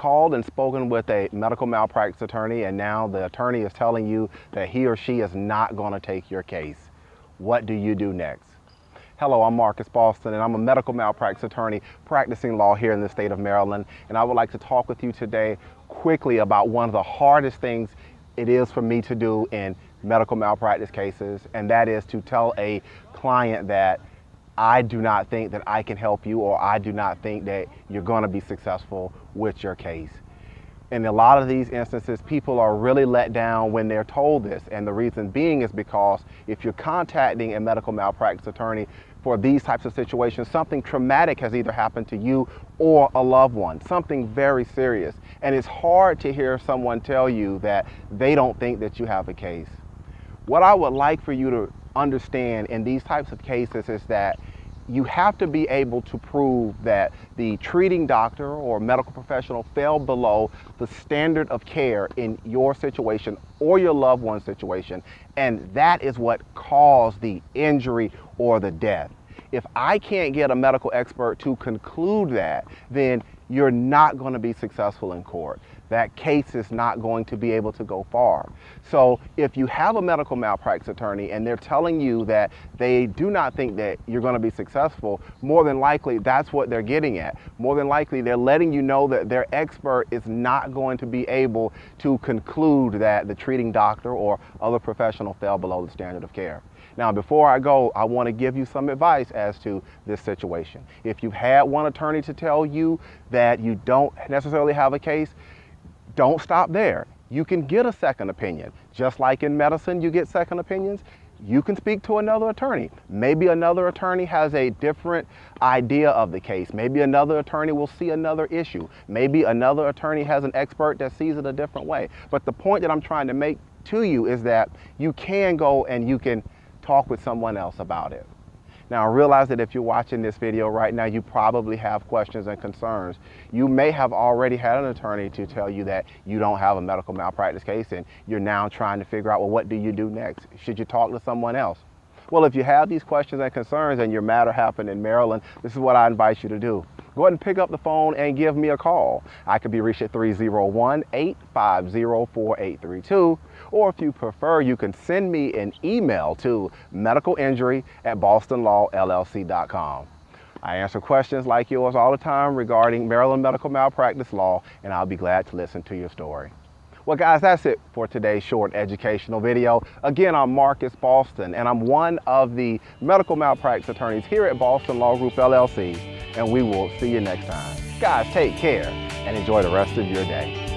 called and spoken with a medical malpractice attorney, and now the attorney is telling you that he or she is not going to take your case. What do you do next? Hello, I'm Marcus Boston, and I'm a medical malpractice attorney practicing law here in the state of Maryland. And I would like to talk with you today quickly about one of the hardest things it is for me to do in medical malpractice cases, and that is to tell a client that I do not think that I can help you, or I do not think that you're going to be successful with your case. In a lot of these instances, people are really let down when they're told this, and the reason being is because if you're contacting a medical malpractice attorney for these types of situations, something traumatic has either happened to you or a loved one, something very serious. And it's hard to hear someone tell you that they don't think that you have a case. What I would like for you to understand in these types of cases is that you have to be able to prove that the treating doctor or medical professional fell below the standard of care in your situation or your loved one's situation, and that is what caused the injury or the death. If I can't get a medical expert to conclude that, then you're not going to be successful in court. That case is not going to be able to go far. So if you have a medical malpractice attorney and they're telling you that they do not think that you're going to be successful, more than likely that's what they're getting at. More than likely they're letting you know that their expert is not going to be able to conclude that the treating doctor or other professional fell below the standard of care. Now, before I go, I want to give you some advice as to this situation. If you've had one attorney to tell you that you don't necessarily have a case, don't stop there. You can get a second opinion. Just like in medicine, you get second opinions. You can speak to another attorney. Maybe another attorney has a different idea of the case. Maybe another attorney will see another issue. Maybe another attorney has an expert that sees it a different way. But the point that I'm trying to make to you is that you can go and you can talk with someone else about it. Now, I realize that if you're watching this video right now, you probably have questions and concerns. You may have already had an attorney to tell you that you don't have a medical malpractice case, and you're now trying to figure out, well, what do you do next? Should you talk to someone else? Well, if you have these questions and concerns and your matter happened in Maryland, this is what I invite you to do. Go ahead and pick up the phone and give me a call. I can be reached at 301-850-4832, or if you prefer, you can send me an email to medicalinjury@bostonlawllc.com. I answer questions like yours all the time regarding Maryland medical malpractice law, and I'll be glad to listen to your story. Well, guys, that's it for today's short educational video. Again, I'm Marcus Boston, and I'm one of the medical malpractice attorneys here at Boston Law Group, LLC, and we will see you next time. Guys, take care and enjoy the rest of your day.